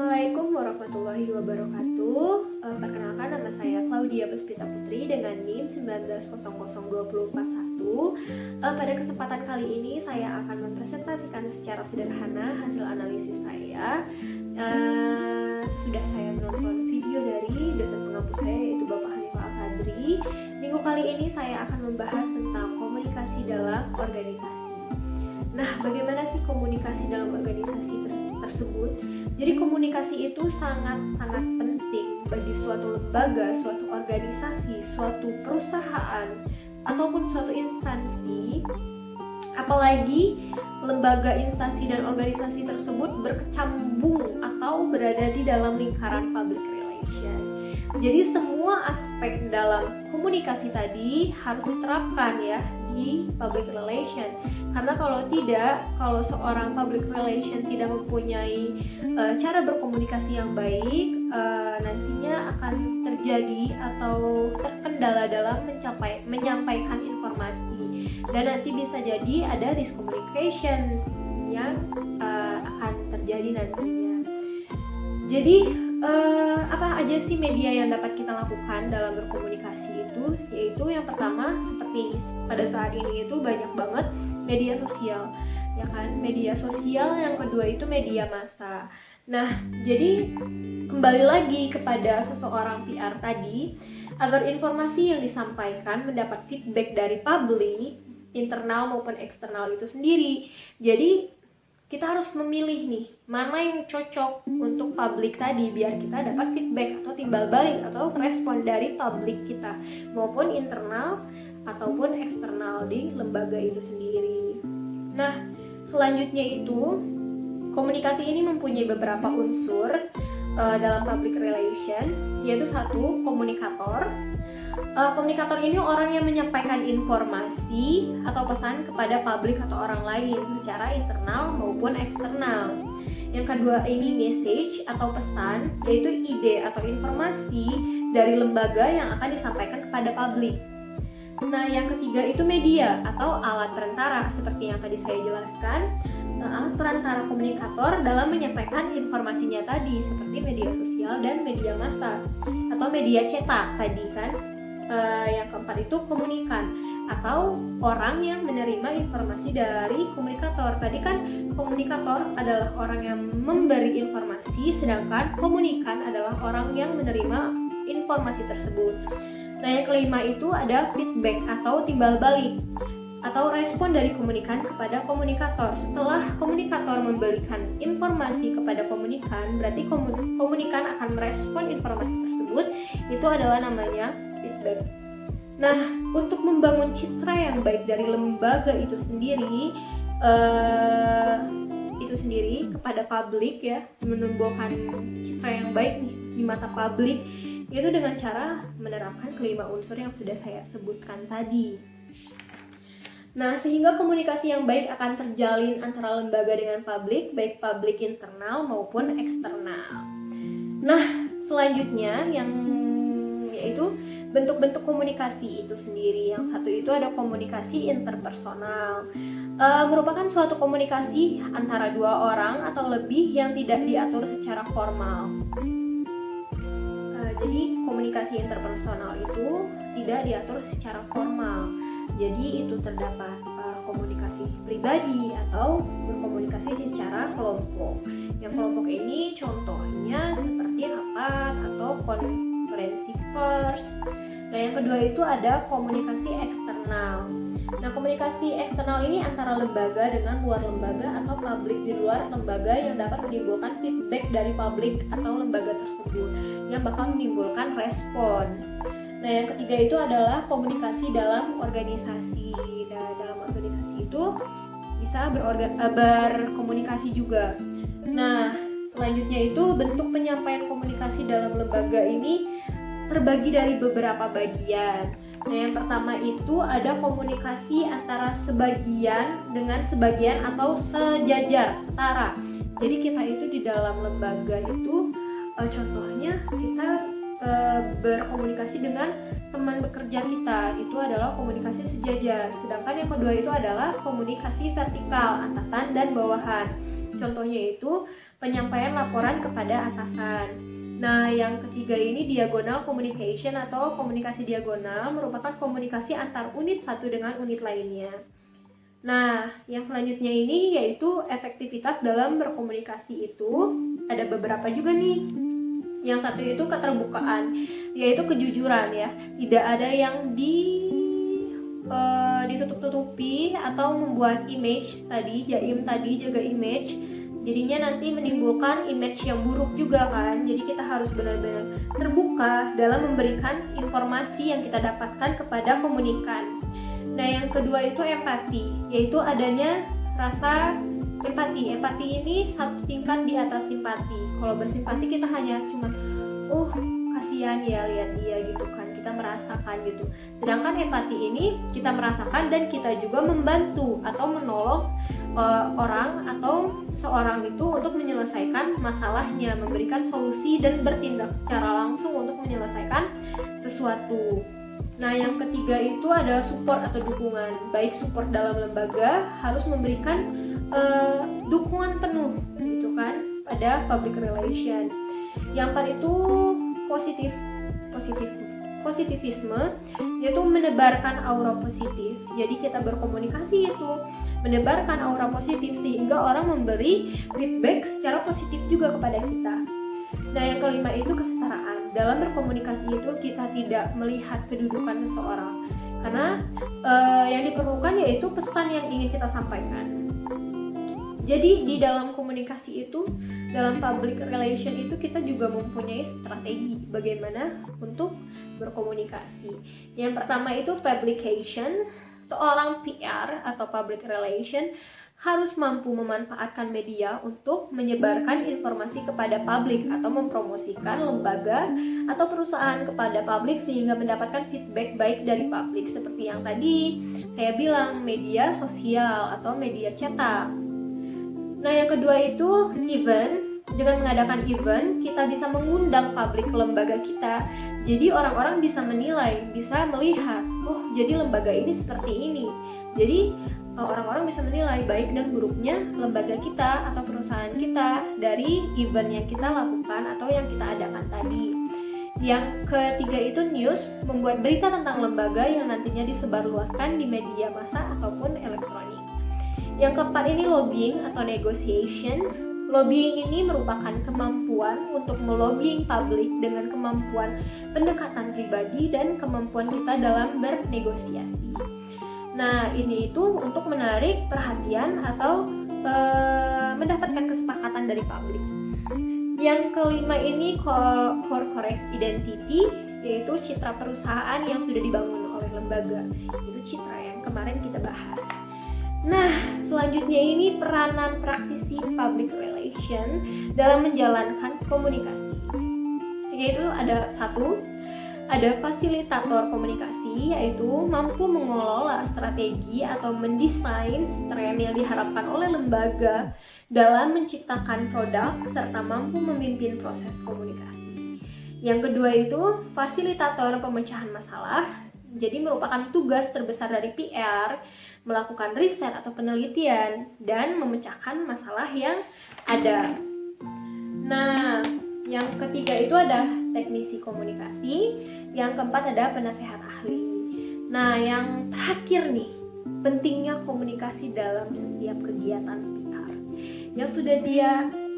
Assalamualaikum warahmatullahi wabarakatuh. Perkenalkan, nama saya Claudia Puspita Putri dengan NIM 19002041. Pada kesempatan kali ini saya akan mempresentasikan secara sederhana hasil analisis saya. Sudah saya menonton video dari dosen pengampu saya, yaitu Bapak Hanifah Al-Hadri. Minggu kali ini saya akan membahas tentang komunikasi dalam organisasi. Nah, bagaimana sih komunikasi dalam organisasi tersebut? Jadi komunikasi itu sangat-sangat penting bagi suatu lembaga, suatu organisasi, suatu perusahaan, ataupun suatu instansi. Apalagi lembaga, instansi, dan organisasi tersebut berkecambung atau berada di dalam lingkaran public relation. Jadi semua aspek dalam komunikasi tadi harus diterapkan ya di public relation. Karena kalau tidak, kalau seorang public relation tidak mempunyai cara berkomunikasi yang baik, nantinya akan terjadi atau terkendala dalam menyampaikan informasi, dan nanti bisa jadi ada miscommunication yang akan terjadi nantinya. Jadi apa aja sih media yang dapat kita lakukan dalam berkomunikasi itu? Yaitu yang pertama, seperti pada saat ini itu banyak banget media sosial, ya kan? Media sosial. Yang kedua itu media massa. Nah, jadi kembali lagi kepada seseorang PR tadi, agar informasi yang disampaikan mendapat feedback dari publik, internal maupun eksternal itu sendiri. Jadi kita harus memilih nih, mana yang cocok untuk publik tadi, biar kita dapat feedback atau timbal balik atau respon dari publik kita, maupun internal ataupun eksternal di lembaga itu sendiri. Nah, selanjutnya itu, komunikasi ini mempunyai beberapa unsur dalam public relation, yaitu satu, komunikator. Komunikator ini orang yang menyampaikan informasi atau pesan kepada publik atau orang lain secara internal maupun eksternal. Yang kedua ini message atau pesan, yaitu ide atau informasi dari lembaga yang akan disampaikan kepada publik. Nah, yang ketiga itu media atau alat perantara, seperti yang tadi saya jelaskan. Alat perantara komunikator dalam menyampaikan informasinya tadi, seperti media sosial dan media massa atau media cetak tadi kan. Yang keempat itu komunikan atau orang yang menerima informasi dari komunikator. Tadi kan komunikator adalah orang yang memberi informasi, sedangkan komunikan adalah orang yang menerima informasi tersebut. Nah, yang kelima itu ada feedback atau timbal balik atau respon dari komunikan kepada komunikator. Setelah komunikator memberikan informasi kepada komunikan, berarti komunikan akan merespon informasi tersebut. Itu adalah namanya feedback. Nah, untuk membangun citra yang baik dari lembaga itu sendiri kepada publik ya, menumbuhkan citra yang baik nih di mata publik, itu dengan cara menerapkan kelima unsur yang sudah saya sebutkan tadi. Nah, sehingga komunikasi yang baik akan terjalin antara lembaga dengan publik, baik publik internal maupun eksternal. Nah, selanjutnya yaitu bentuk-bentuk komunikasi itu sendiri. Yang satu itu ada komunikasi interpersonal, merupakan suatu komunikasi antara dua orang atau lebih yang tidak diatur secara formal. Jadi komunikasi interpersonal itu tidak diatur secara formal. Jadi itu terdapat komunikasi pribadi atau berkomunikasi secara kelompok. Yang kelompok ini contohnya seperti rapat atau konferensi pers. Nah, yang kedua itu ada komunikasi eksternal. Nah, komunikasi eksternal ini antara lembaga dengan luar lembaga atau publik di luar lembaga yang dapat menimbulkan feedback dari publik atau lembaga tersebut yang bakal menimbulkan respon. Nah, yang ketiga itu adalah komunikasi dalam organisasi. Nah, dalam organisasi itu bisa berkomunikasi juga. Nah, selanjutnya itu bentuk penyampaian komunikasi dalam lembaga ini terbagi dari beberapa bagian. Nah, yang pertama itu ada komunikasi antara sebagian dengan sebagian atau sejajar, setara. Jadi kita itu di dalam lembaga itu contohnya kita berkomunikasi dengan teman bekerja kita, itu adalah komunikasi sejajar. Sedangkan yang kedua itu adalah komunikasi vertikal, atasan dan bawahan. Contohnya itu penyampaian laporan kepada atasan. Nah, yang ketiga ini diagonal communication atau komunikasi diagonal merupakan komunikasi antar unit satu dengan unit lainnya. Nah, yang selanjutnya ini yaitu efektivitas dalam berkomunikasi itu ada beberapa juga nih. Yang satu itu keterbukaan, yaitu kejujuran ya. Tidak ada yang ditutup-tutupi atau membuat image tadi, jaim tadi, jaga image. Jadinya nanti menimbulkan image yang buruk juga kan. Jadi kita harus benar-benar terbuka dalam memberikan informasi yang kita dapatkan kepada komunikan. Nah, yang kedua itu empati, yaitu adanya rasa empati. Empati ini satu tingkat di atas simpati. Kalau bersimpati kita hanya cuma kasihan ya lihat dia gitu kan, kita merasakan gitu. Sedangkan empati ini kita merasakan dan kita juga membantu atau menolong orang atau seorang itu untuk menyelesaikan masalahnya, memberikan solusi dan bertindak secara langsung untuk menyelesaikan sesuatu. Nah, yang ketiga itu adalah support atau dukungan. Baik support dalam lembaga harus memberikan dukungan penuh gitu kan pada public relation. Yang keempat itu positivisme, yaitu menebarkan aura positif. Jadi kita berkomunikasi itu menebarkan aura positif sehingga orang memberi feedback secara positif juga kepada kita. Nah, yang kelima itu kesetaraan. Dalam berkomunikasi itu kita tidak melihat kedudukan seseorang, karena yang diperlukan yaitu pesan yang ingin kita sampaikan. Jadi di dalam komunikasi itu, dalam public relation itu kita juga mempunyai strategi bagaimana untuk berkomunikasi. Yang pertama itu publication. Seorang PR atau public relation harus mampu memanfaatkan media untuk menyebarkan informasi kepada publik atau mempromosikan lembaga atau perusahaan kepada publik sehingga mendapatkan feedback baik dari publik, seperti yang tadi saya bilang, media sosial atau media cetak. Nah, yang kedua itu event. Dengan mengadakan event, kita bisa mengundang publik ke lembaga kita. Jadi orang-orang bisa menilai, bisa melihat, jadi lembaga ini seperti ini. Jadi orang-orang bisa menilai baik dan buruknya lembaga kita atau perusahaan kita dari event yang kita lakukan atau yang kita adakan tadi. Yang ketiga itu news, membuat berita tentang lembaga yang nantinya disebarluaskan di media massa ataupun elektronik. Yang keempat ini lobbying atau negotiation. Lobbying ini merupakan kemampuan untuk melobbying publik dengan kemampuan pendekatan pribadi dan kemampuan kita dalam bernegosiasi. Nah, ini itu untuk menarik perhatian atau mendapatkan kesepakatan dari publik. Yang kelima ini corporate identity, yaitu citra perusahaan yang sudah dibangun oleh lembaga. Itu citra yang kemarin kita bahas. Nah, selanjutnya ini peranan praktisi public relation dalam menjalankan komunikasi. Yaitu ada fasilitator komunikasi, yaitu mampu mengelola strategi atau mendesain tren yang diharapkan oleh lembaga dalam menciptakan produk serta mampu memimpin proses komunikasi. Yang kedua itu fasilitator pemecahan masalah. Jadi merupakan tugas terbesar dari PR, melakukan riset atau penelitian dan memecahkan masalah yang ada. Nah, yang ketiga itu ada teknisi komunikasi, yang keempat ada penasehat ahli. Nah, yang terakhir nih, pentingnya komunikasi dalam setiap kegiatan PR. Yang sudah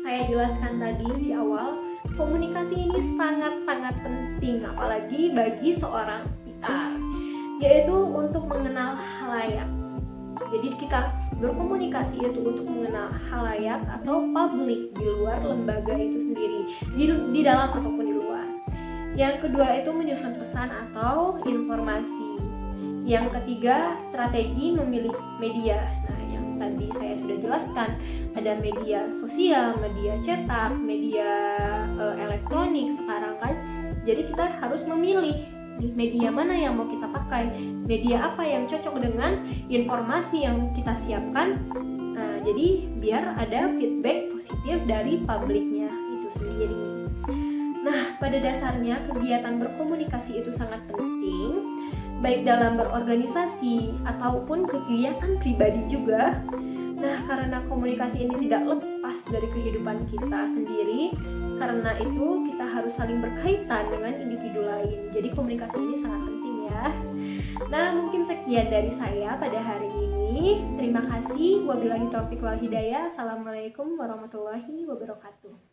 saya jelaskan tadi di awal, komunikasi ini sangat-sangat penting, apalagi bagi seorang PR, yaitu untuk mengenal halayak. Jadi kita berkomunikasi itu untuk mengenal halayak atau publik di luar lembaga itu sendiri, di dalam ataupun di luar. Yang kedua itu menyusun pesan atau informasi. Yang ketiga, strategi memilih media. Nah, yang tadi saya sudah jelaskan, ada media sosial, media cetak, media elektronik sekarang kan. Jadi kita harus memilih media mana yang mau kita pakai, media apa yang cocok dengan informasi yang kita siapkan. Nah, jadi biar ada feedback positif dari publiknya itu sendiri. Nah, pada dasarnya kegiatan berkomunikasi itu sangat penting, baik dalam berorganisasi ataupun kegiatan pribadi juga. Nah, karena komunikasi ini tidak lepas dari kehidupan kita sendiri, karena itu kita harus saling berkaitan dengan individu lain. Jadi komunikasi ini sangat penting ya. Nah, mungkin sekian dari saya pada hari ini. Terima kasih. Wabillahi taufiq wal hidayah. Assalamualaikum warahmatullahi wabarakatuh.